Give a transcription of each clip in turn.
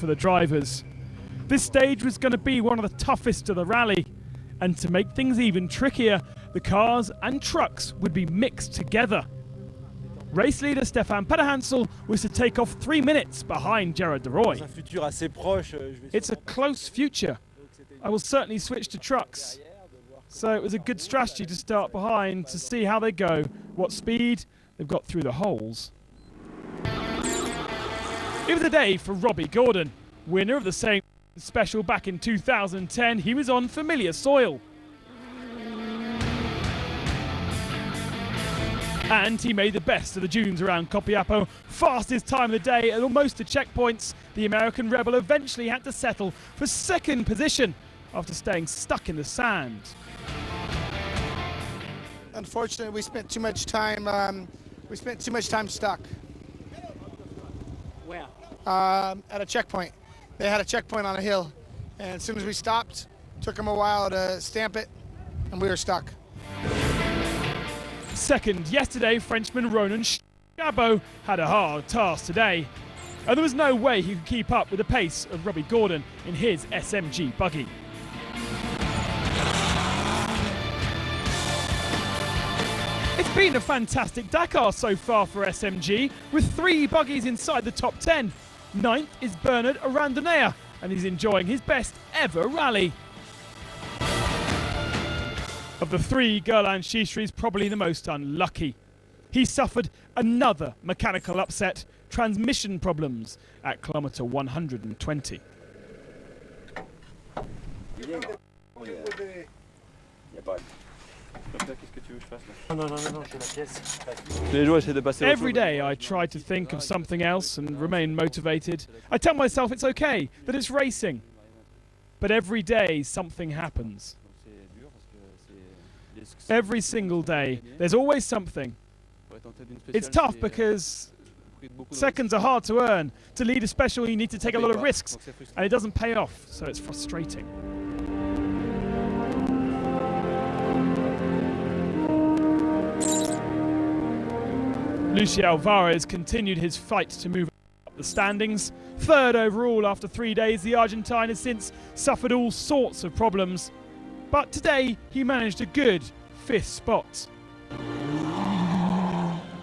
for the drivers. This stage was going to be one of the toughest of the rally, and to make things even trickier, the cars and trucks would be mixed together. Race leader Stefan Pederhansel was to take off 3 minutes behind Gerard de Rooij. It's a close future. I will certainly switch to trucks. So it was a good strategy to start behind to see how they go, what speed they've got through the holes. It was a day for Robbie Gordon, winner of the same special back in 2010. He was on familiar soil. And he made the best of the dunes around Copiapo. Fastest time of the day at almost the checkpoints. The American rebel eventually had to settle for second position after staying stuck in the sand. Unfortunately, we spent too much time stuck. Where? At a checkpoint. They had a checkpoint on a hill, and as soon as we stopped, took them a while to stamp it, and we were stuck. Second yesterday, Frenchman Ronan Chabot had a hard task today, and there was no way he could keep up with the pace of Robbie Gordon in his SMG buggy. It's been a fantastic Dakar so far for SMG, with 3 buggies inside the top 10. Ninth is Bernard Arandonea, and he's enjoying his best ever rally. Of the 3, Gerland Schiester is probably the most unlucky. He suffered another mechanical upset, transmission problems at kilometre 120. Every day I try to think of something else and remain motivated. I tell myself it's okay, that it's racing. But every day something happens. Every single day, there's always something. It's tough because seconds are hard to earn. To lead a special, you need to take a lot of risks, and it doesn't pay off, so it's frustrating. Lucio Alvarez continued his fight to move up the standings. Third overall after 3 days, the Argentine has since suffered all sorts of problems. But today, he managed a good 5th spot.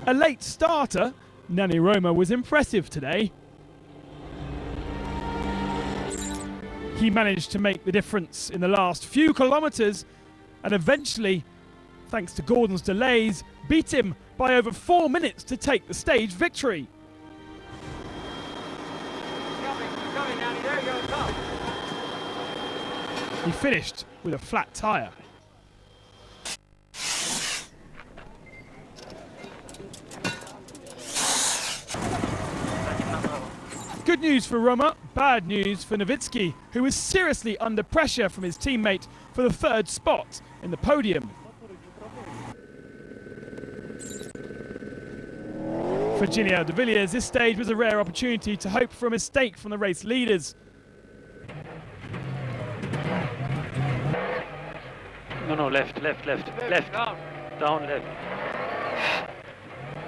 A late starter, Nani Roma was impressive today. He managed to make the difference in the last few kilometres and eventually, thanks to Gordon's delays, beat him by over 4 minutes to take the stage victory. Coming, Nani. There you go, top. He finished with a flat tyre. Good news for Roma, bad news for Nowitzki, who was seriously under pressure from his teammate for the 3rd spot in the podium. For Gillian de Villiers, this stage was a rare opportunity to hope for a mistake from the race leaders. No, left. Down, left.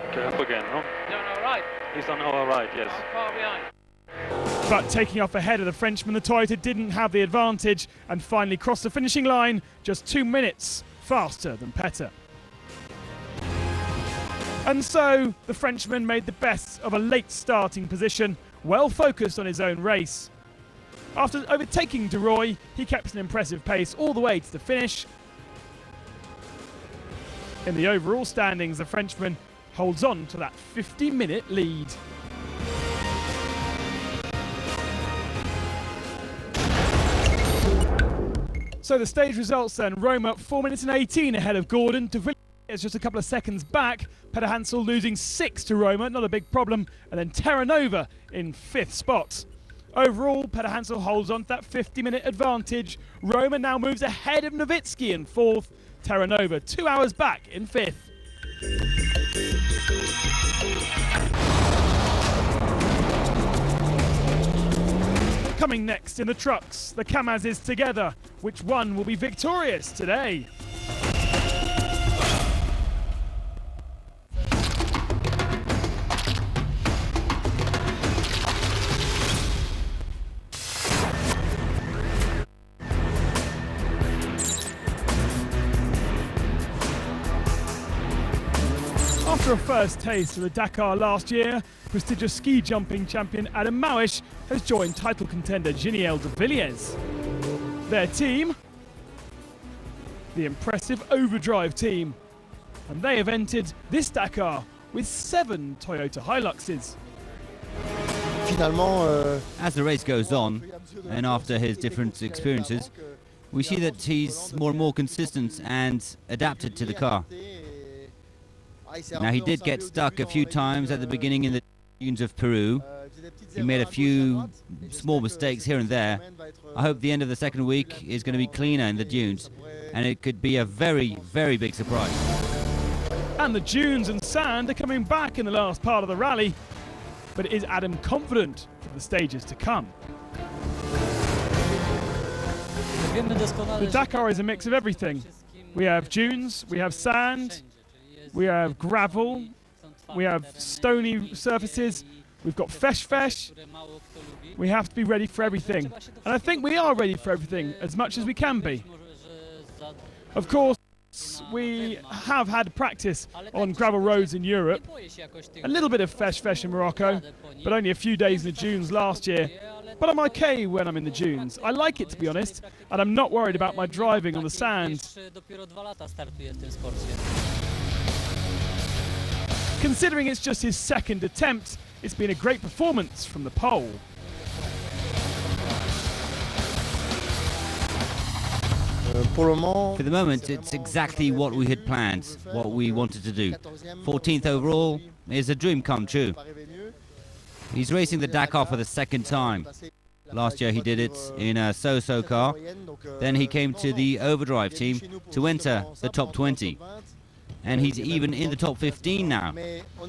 Okay, up again, no? No, right. He's on our right, yes. Far behind. But taking off ahead of the Frenchman, the Toyota didn't have the advantage and finally crossed the finishing line just 2 minutes faster than Petter. And so the Frenchman made the best of a late starting position, well focused on his own race. After overtaking de Rooij, he kept an impressive pace all the way to the finish. In the overall standings, the Frenchman holds on to that 50-minute lead. So the stage results then: Roma 4 minutes and 18 ahead of Gordon. De Villiers is just a couple of seconds back. Pederhansel losing 6 to Roma, not a big problem. And then Terranova in 5th spot. Overall, Pederhansel holds on to that 50-minute advantage. Roma now moves ahead of Nowitzki in 4th. Terranova 2 hours back in 5th. Coming next in the trucks, the Kamaz is together. Which one will be victorious today? After a first taste of the Dakar last year, prestigious ski jumping champion Adam Mawish has joined title contender Giniel de Villiers. Their team, the impressive Overdrive team, and they have entered this Dakar with 7 Toyota Hiluxes. As the race goes on, and after his different experiences, we see that he's more and more consistent and adapted to the car. Now, he did get stuck a few times at the beginning in the dunes of Peru. He made a few small mistakes here and there. I hope the end of the second week is going to be cleaner in the dunes, and it could be a very, very big surprise. And the dunes and sand are coming back in the last part of the rally, but is Adam confident for the stages to come? The Dakar is a mix of everything. We have dunes, we have sand, we have gravel, we have stony surfaces, we've got fesh. We have to be ready for everything. And I think we are ready for everything as much as we can be. Of course, we have had practice on gravel roads in Europe, a little bit of fesh in Morocco, but only a few days in the dunes last year. But I'm okay when I'm in the dunes. I like it, to be honest, and I'm not worried about my driving on the sand. Considering it's just his second attempt, it's been a great performance from the pole. For the moment, it's exactly what we had planned, what we wanted to do. 14th overall is a dream come true. He's racing the Dakar for the second time. Last year he did it in a so-so car. Then he came to the Overdrive team to enter the top 20. And he's even in the top 15 now.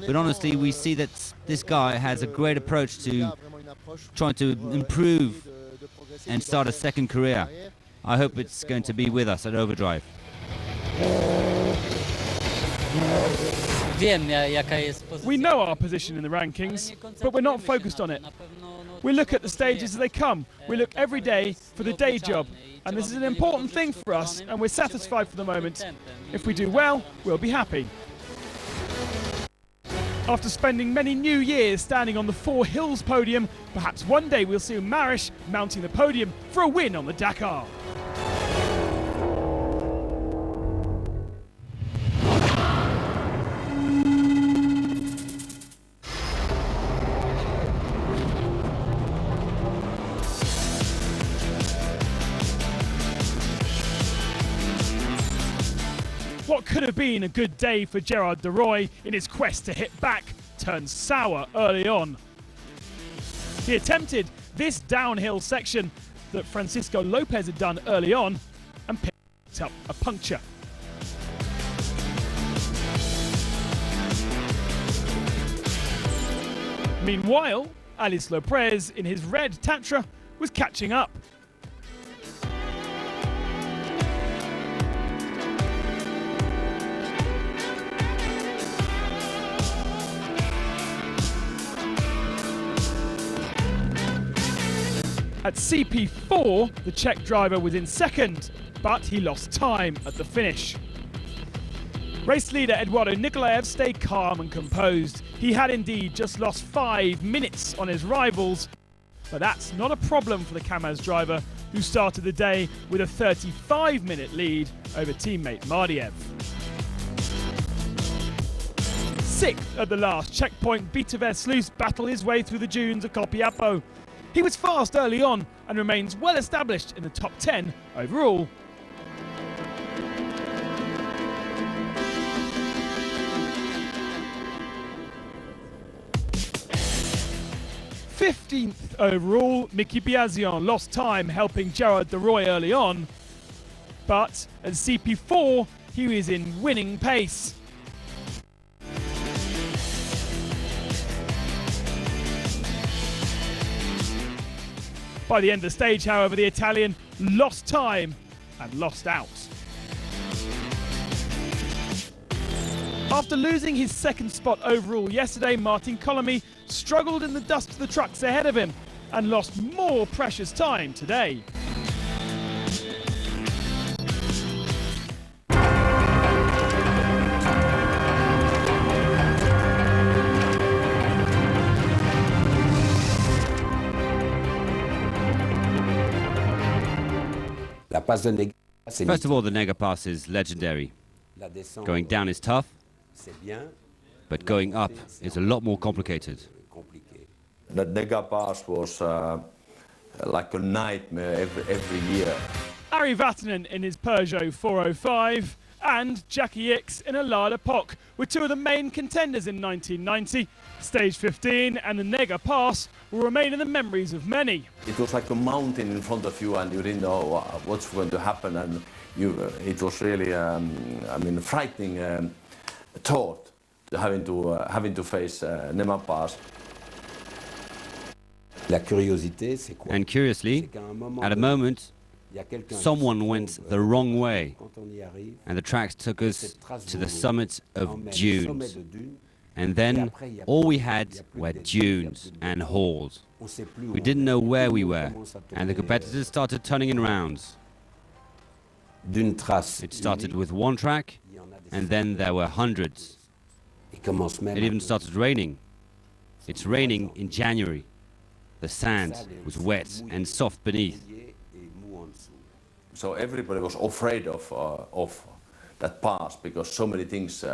But honestly, we see that this guy has a great approach to trying to improve and start a second career. I hope it's going to be with us at Overdrive. We know our position in the rankings, but we're not focused on it. We look at the stages as they come. We look every day for the day job, and this is an important thing for us, and we're satisfied for the moment. If we do well, we'll be happy. After spending many new years standing on the Four Hills podium, perhaps one day we'll see Mawish mounting the podium for a win on the Dakar. What could have been a good day for Gerard de Roy in his quest to hit back turned sour early on. He attempted this downhill section that Francisco Lopez had done early on and picked up a puncture. Meanwhile, Alice Lopez in his red Tatra was catching up. At CP4, the Czech driver was in second, but he lost time at the finish. Race leader Eduardo Nikolaev stayed calm and composed. He had indeed just lost 5 minutes on his rivals, but that's not a problem for the Kamaz driver, who started the day with a 35-minute lead over teammate Mardiev. Sixth at the last checkpoint, Bitaver Sluice battled his way through the dunes of Copiapo. He was fast early on and remains well established in the top 10 overall. Fifteenth overall, Mickey Biazian lost time helping Gerard de Roy early on, but at CP4 he was in winning pace. By the end of the stage, however, the Italian lost time and lost out. After losing his second spot overall yesterday, Martin Colomy struggled in the dust of the trucks ahead of him and lost more precious time today. First of all, the Nega Pass is legendary. Going down is tough, but going up is a lot more complicated. The Dakar Pass was like a nightmare every year. Ari Vatanen in his Peugeot 405 and Jackie Ickx in a Lada POC were two of the main contenders in 1990. Stage 15 and the Nega Pass will remain in the memories of many. It was like a mountain in front of you and you didn't know what's going to happen, and it was really, frightening thought having to face Nega Pass. And curiously, at a moment, someone went the wrong way, and the tracks took us to the summit of dunes. And then all we had were dunes and halls. We didn't know where we were, and the competitors started turning in rounds. It started with one track, and then there were hundreds. It even started raining. It's raining in January. The sand was wet and soft beneath. So everybody was afraid of that pass because so many things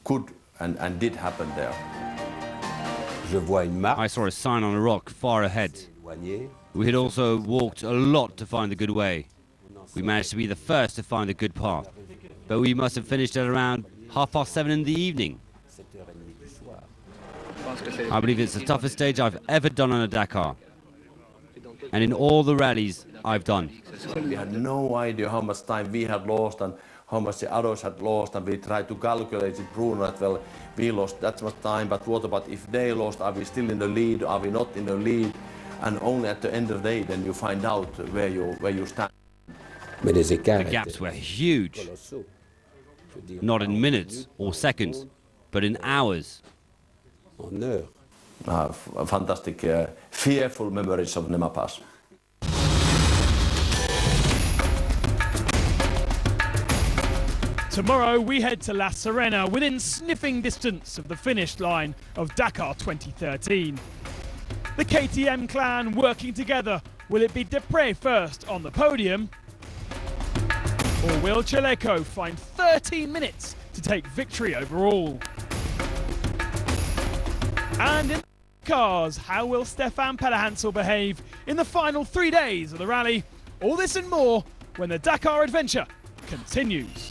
could and did happen there. I saw a sign on a rock far ahead. We had also walked a lot to find the good way. We managed to be the first to find the good path, but we must have finished at around 7:30 in the evening. I believe it's the toughest stage I've ever done on a Dakar, and in all the rallies I've done. We had no idea how much time we had lost and how much the others had lost, and we tried to calculate it, Bruno, that well, we lost that much time, but what about if they lost? Are we still in the lead? Are we not in the lead? And only at the end of the day then you find out where you stand. The gaps were huge, not in minutes or seconds, but in hours. Fantastic, fearful memories of Nega Pass. Tomorrow we head to La Serena within sniffing distance of the finish line of Dakar 2013. The KTM clan working together. Will it be Depré first on the podium? Or will Chaleco find 13 minutes to take victory overall? And in the cars, how will Stefan Pederhansel behave in the final 3 days of the rally? All this and more when the Dakar adventure continues.